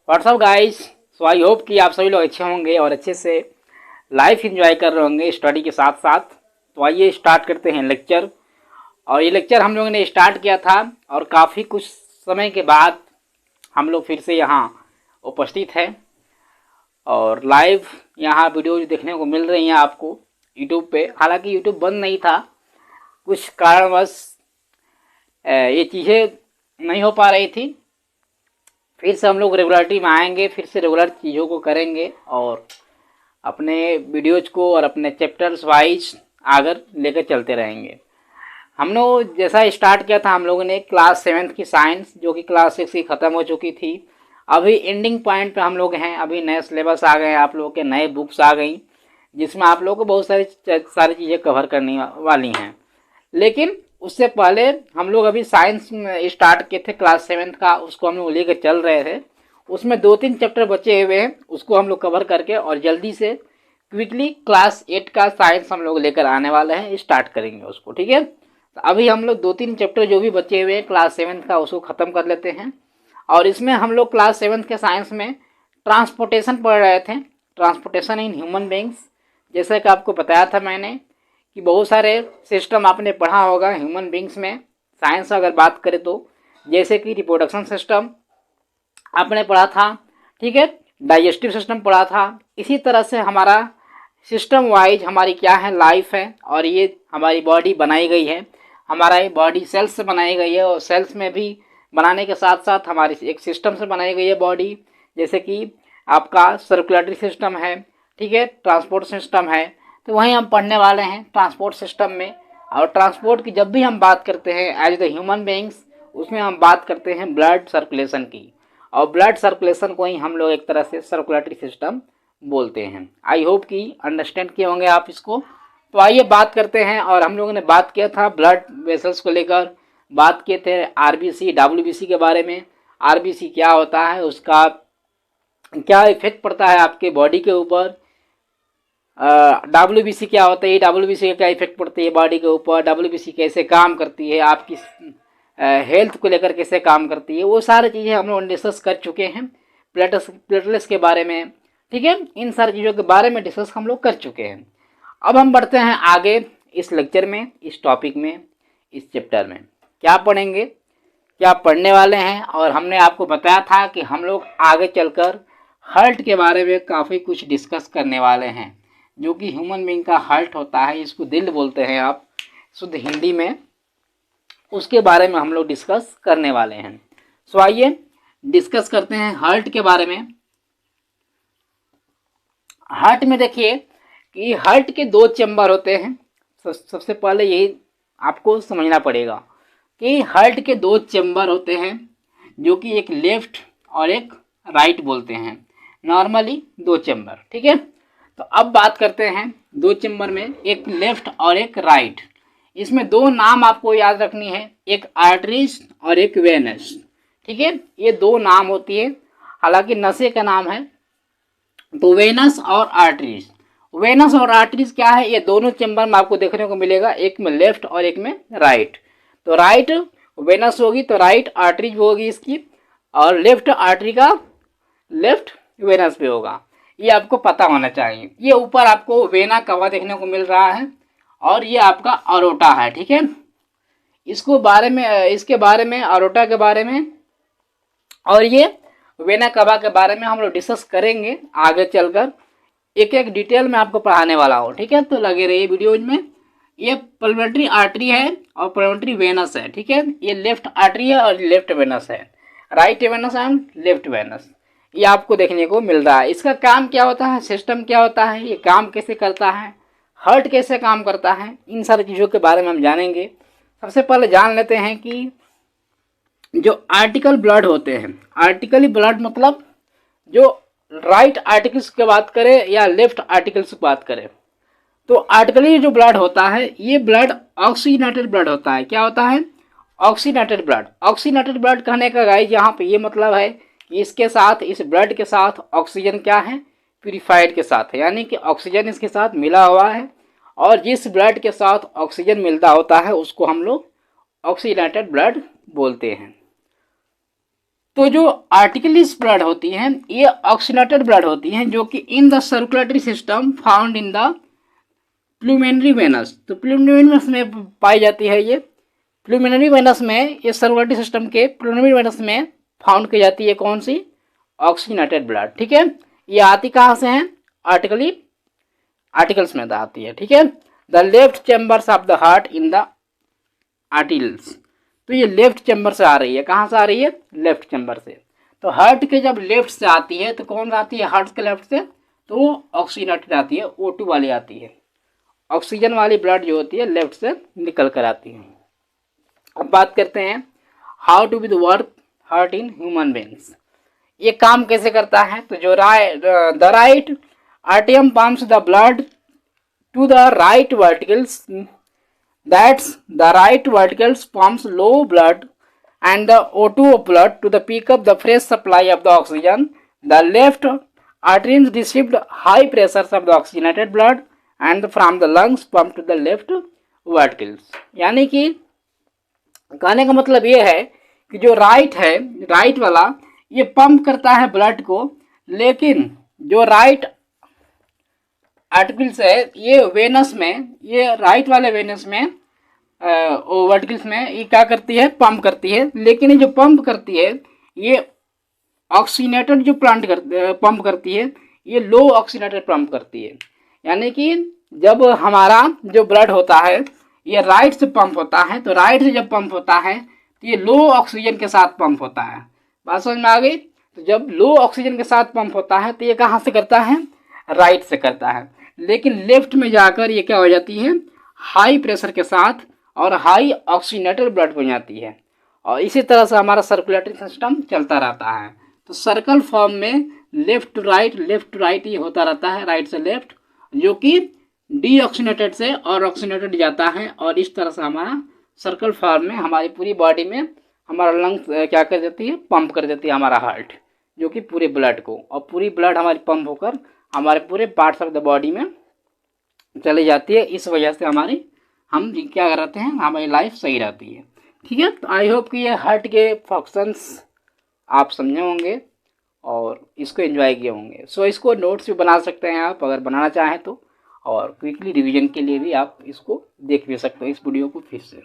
WhatsApp guys. So I hope कि आप सभी लोग अच्छे होंगे और अच्छे से लाइफ एंजॉय कर रहे होंगे स्टडी के साथ साथ। तो आइए स्टार्ट करते हैं लेक्चर। और ये लेक्चर हम लोगों ने स्टार्ट किया था और काफ़ी कुछ समय के बाद हम लोग फिर से यहाँ उपस्थित हैं और लाइव यहाँ वीडियो देखने को मिल रही हैं आपको यूट्यूब पे। हालांकि यूट्यूब बंद नहीं था, कुछ कारणवश ये चीज़ें नहीं हो पा रही थी। फिर से हम लोग रेगुलरिटी में आएंगे, फिर से रेगुलर चीज़ों को करेंगे और अपने वीडियोज को और अपने चैप्टर्स वाइज आगे लेकर चलते रहेंगे। हम लोग जैसा स्टार्ट किया था, हम लोगों ने क्लास 7th की साइंस जो कि क्लास 6 की ख़त्म हो चुकी थी। अभी एंडिंग पॉइंट पे हम लोग हैं। अभी नए सिलेबस आ गए, आप लोगों के नए बुक्स आ गई जिसमें आप लोगों को बहुत सारी चीज़ें कवर करने वाली हैं। लेकिन उससे पहले हम लोग अभी साइंस में स्टार्ट किए थे क्लास 7th का, उसको हम लोग लेकर चल रहे थे। उसमें 2-3 चैप्टर बचे हुए हैं, उसको हम लोग कवर करके और जल्दी से क्विकली क्लास 8 का साइंस हम लोग लेकर आने वाले हैं, स्टार्ट करेंगे उसको। ठीक है, तो अभी हम लोग 2-3 चैप्टर जो भी बचे हुए हैं क्लास 7th का उसको ख़त्म कर लेते हैं। और इसमें हम लोग क्लास 7th के साइंस में ट्रांसपोर्टेशन पढ़ रहे थे, ट्रांसपोर्टेशन इन ह्यूमन बींग्स। जैसे कि आपको बताया था मैंने कि बहुत सारे सिस्टम आपने पढ़ा होगा ह्यूमन बींग्स में। साइंस अगर बात करें तो जैसे कि रिप्रोडक्शन सिस्टम आपने पढ़ा था, ठीक है, डाइजेस्टिव सिस्टम पढ़ा था। इसी तरह से हमारा सिस्टम वाइज हमारी क्या है, लाइफ है। और ये हमारी बॉडी बनाई गई है, हमारा ये बॉडी सेल्स से बनाई गई है और सेल्स में भी बनाने के साथ साथ हमारी एक सिस्टम से बनाई गई है बॉडी। जैसे कि आपका सर्कुलेटरी सिस्टम है, ठीक है, ट्रांसपोर्ट सिस्टम है। तो वहीं हम पढ़ने वाले हैं ट्रांसपोर्ट सिस्टम में। और ट्रांसपोर्ट की जब भी हम बात करते हैं एज द ह्यूमन बींग्स, उसमें हम बात करते हैं ब्लड सर्कुलेशन की। और ब्लड सर्कुलेशन को ही हम लोग एक तरह से सर्कुलेटरी सिस्टम बोलते हैं। आई होप कि अंडरस्टैंड किए होंगे आप इसको। तो आइए बात करते हैं। और हम लोगों ने बात किया था ब्लड वेसल्स को लेकर, बात किए थे आरबीसी डब्ल्यूबीसी के बारे में। आरबीसी क्या होता है, उसका क्या इफेक्ट पड़ता है आपके बॉडी के ऊपर, डब्ल्यूबीसी क्या होता है, डब्ल्यूबीसी का क्या इफेक्ट पड़ती है बॉडी के ऊपर, डब्ल्यूबीसी कैसे काम करती है, आपकी हेल्थ को लेकर कैसे काम करती है, वो सारी चीज़ें हम लोग डिस्कस कर चुके हैं। प्लेटलेट्स के बारे में, ठीक है, इन सारी चीज़ों के बारे में डिस्कस हम लोग कर चुके हैं। अब हम बढ़ते हैं आगे इस लेक्चर में, इस टॉपिक में, इस चैप्टर में क्या पढ़ेंगे, क्या पढ़ने वाले हैं। और हमने आपको बताया था कि हम लोग आगे चलकर हार्ट के बारे में काफ़ी कुछ डिस्कस करने वाले हैं। जो कि ह्यूमन बीइंग का हार्ट होता है, इसको दिल बोलते हैं आप शुद्ध हिंदी में, उसके बारे में हम लोग डिस्कस करने वाले हैं। सो आइए डिस्कस करते हैं हार्ट के बारे में। हार्ट में देखिए कि हार्ट के 2 चैम्बर होते हैं। सबसे पहले यही आपको समझना पड़ेगा कि हार्ट के 2 चैम्बर होते हैं, जो कि एक लेफ्ट और एक राइट बोलते हैं। नॉर्मली 2 चैम्बर, ठीक है। तो अब बात करते हैं 2 चैम्बर में, एक लेफ्ट और एक राइट। इसमें 2 नाम आपको याद रखनी है, एक आर्टरीज और एक वेनस, ठीक है। ये 2 नाम होती है, हालांकि नसें का नाम है। तो वेनस और आर्टरीज, वेनस और आर्टरीज क्या है, ये दोनों चैम्बर में आपको देखने को मिलेगा, एक में लेफ्ट और एक में राइट। तो राइट वेनस होगी तो राइट आर्टरीज होगी इसकी, और लेफ्ट आर्टरी का लेफ्ट वेनस पे होगा। ये आपको पता होना चाहिए। ये ऊपर आपको वेना कवा देखने को मिल रहा है और ये आपका अरोटा है, ठीक है। इसके बारे में अरोटा के बारे में और ये वेना कवा के बारे में हम लोग डिस्कस करेंगे आगे चलकर। एक एक डिटेल में आपको पढ़ाने वाला हूँ, ठीक है। तो लगे रहिए वीडियोज में। ये पल्मोनरी आर्टरी है और पल्मोनरी वेनस है, ठीक है। ये लेफ्ट आर्टरी है और लेफ्ट वेनस है, right venous and left venous, ये आपको देखने को मिल रहा है। इसका काम क्या होता है, सिस्टम क्या होता है, ये काम कैसे करता है, हार्ट कैसे काम करता है, इन सारी चीज़ों के बारे में हम जानेंगे। सबसे पहले जान लेते हैं कि जो आर्टिकल ब्लड होते हैं, आर्टिकली ब्लड मतलब जो राइट आर्टिकल्स की बात करें या लेफ्ट आर्टिकल्स की बात करें, तो आर्टिकली जो ब्लड होता है ये ब्लड ऑक्सीजनेटेड ब्लड होता है। क्या होता है, ऑक्सीजनेटेड ब्लड। ऑक्सीजनेटेड ब्लड कहने का गाइस यहाँ पे ये मतलब है कि इसके साथ, इस ब्लड के साथ ऑक्सीजन क्या है, प्यूरिफाइड के साथ है, यानी कि ऑक्सीजन इसके साथ मिला हुआ है। और जिस ब्लड के साथ ऑक्सीजन मिलता होता है उसको हम लोग ऑक्सीजनेटेड ब्लड बोलते हैं। तो जो आर्टिकलिस ब्लड होती हैं ये ऑक्सीनेटेड ब्लड होती हैं, जो कि in the circulatory system found in the pulmonary veins, तो प्लूमेनरी वेनस में पाई जाती है ये। प्लूमेनरी वेनस में, ये सर्कुलेटरी सिस्टम के प्लूमेनरी वेनस में फाउंड की जाती है कौन सी? Oxygenated blood. ठीक है, ये आती कहाँ से हैं? आर्टिकल्स में आती है। ठीक है, the left chambers of the heart in the articles, तो ये लेफ्ट चैम्बर से आ रही है। कहाँ से आ रही है? लेफ्ट चैम्बर से। तो हार्ट के जब लेफ्ट से आती है तो कौन आती है हार्ट के लेफ्ट से? तो वो ऑक्सीनेटेड आती है, O2 वाली आती है। ऑक्सीजन वाली ब्लड जो होती है लेफ्ट से निकल कर आती है। अब बात करते हैं how to be the work heart in human beings, ये काम कैसे करता है? तो जो द राइट आर्टियम pumps the blood to the right ventricles, that's the right verticals pumps low blood and the O2 of blood to the pick up the fresh supply of the oxygen. The left arteries received high pressures of the oxygenated blood and from the lungs pump to the left verticals. यानी कि कहने का मतलब ये है कि जो right है, राइट वाला ये पंप करता है ब्लड को, लेकिन जो राइट आर्टिकल्स है ये वेनस में, ये राइट वाले वेनस में वर्टिकल्स में ये क्या करती है? पंप करती है। लेकिन ये जो पंप करती है ये ऑक्सीनेटेड जो पंप करती है, ये लो ऑक्सीनेटेड पंप करती है। यानी कि जब हमारा जो ब्लड होता है ये राइट से पंप होता है, तो राइट से जब पंप होता है तो ये लो ऑक्सीजन के साथ पंप होता है। बात समझ में आ गई? तो जब लो ऑक्सीजन के साथ पंप होता है तो ये कहाँ से करता है? राइट से करता है। लेकिन लेफ्ट में जाकर ये क्या हो जाती है? हाई प्रेशर के साथ और हाई ऑक्सीनेटेड ब्लड बन जाती है। और इसी तरह से हमारा सर्कुलेटरी सिस्टम चलता रहता है। तो सर्कल फॉर्म में लेफ्ट टू राइट ये होता रहता है, राइट से लेफ्ट, जो कि डीऑक्सीनेटेड से और ऑक्सीनेटेड जाता है। और इस तरह से हमारा सर्कल फॉर्म में हमारी पूरी बॉडी में हमारा लंग्स क्या कर देती है? पंप कर देती है हमारा हार्ट, जो कि पूरे ब्लड को, और पूरी ब्लड हमारी पंप होकर हमारे पूरे पार्ट्स ऑफ द बॉडी में चली जाती है। इस वजह से हम क्या करते हैं? हमारी लाइफ सही रहती है। ठीक है, तो आई होप कि ये हार्ट के फंक्शंस आप समझे होंगे और इसको एंजॉय किए होंगे। सो इसको नोट्स भी बना सकते हैं आप अगर बनाना चाहें तो, और क्विकली रिवीजन के लिए भी आप इसको देख भी सकते हो इस वीडियो को फिर से।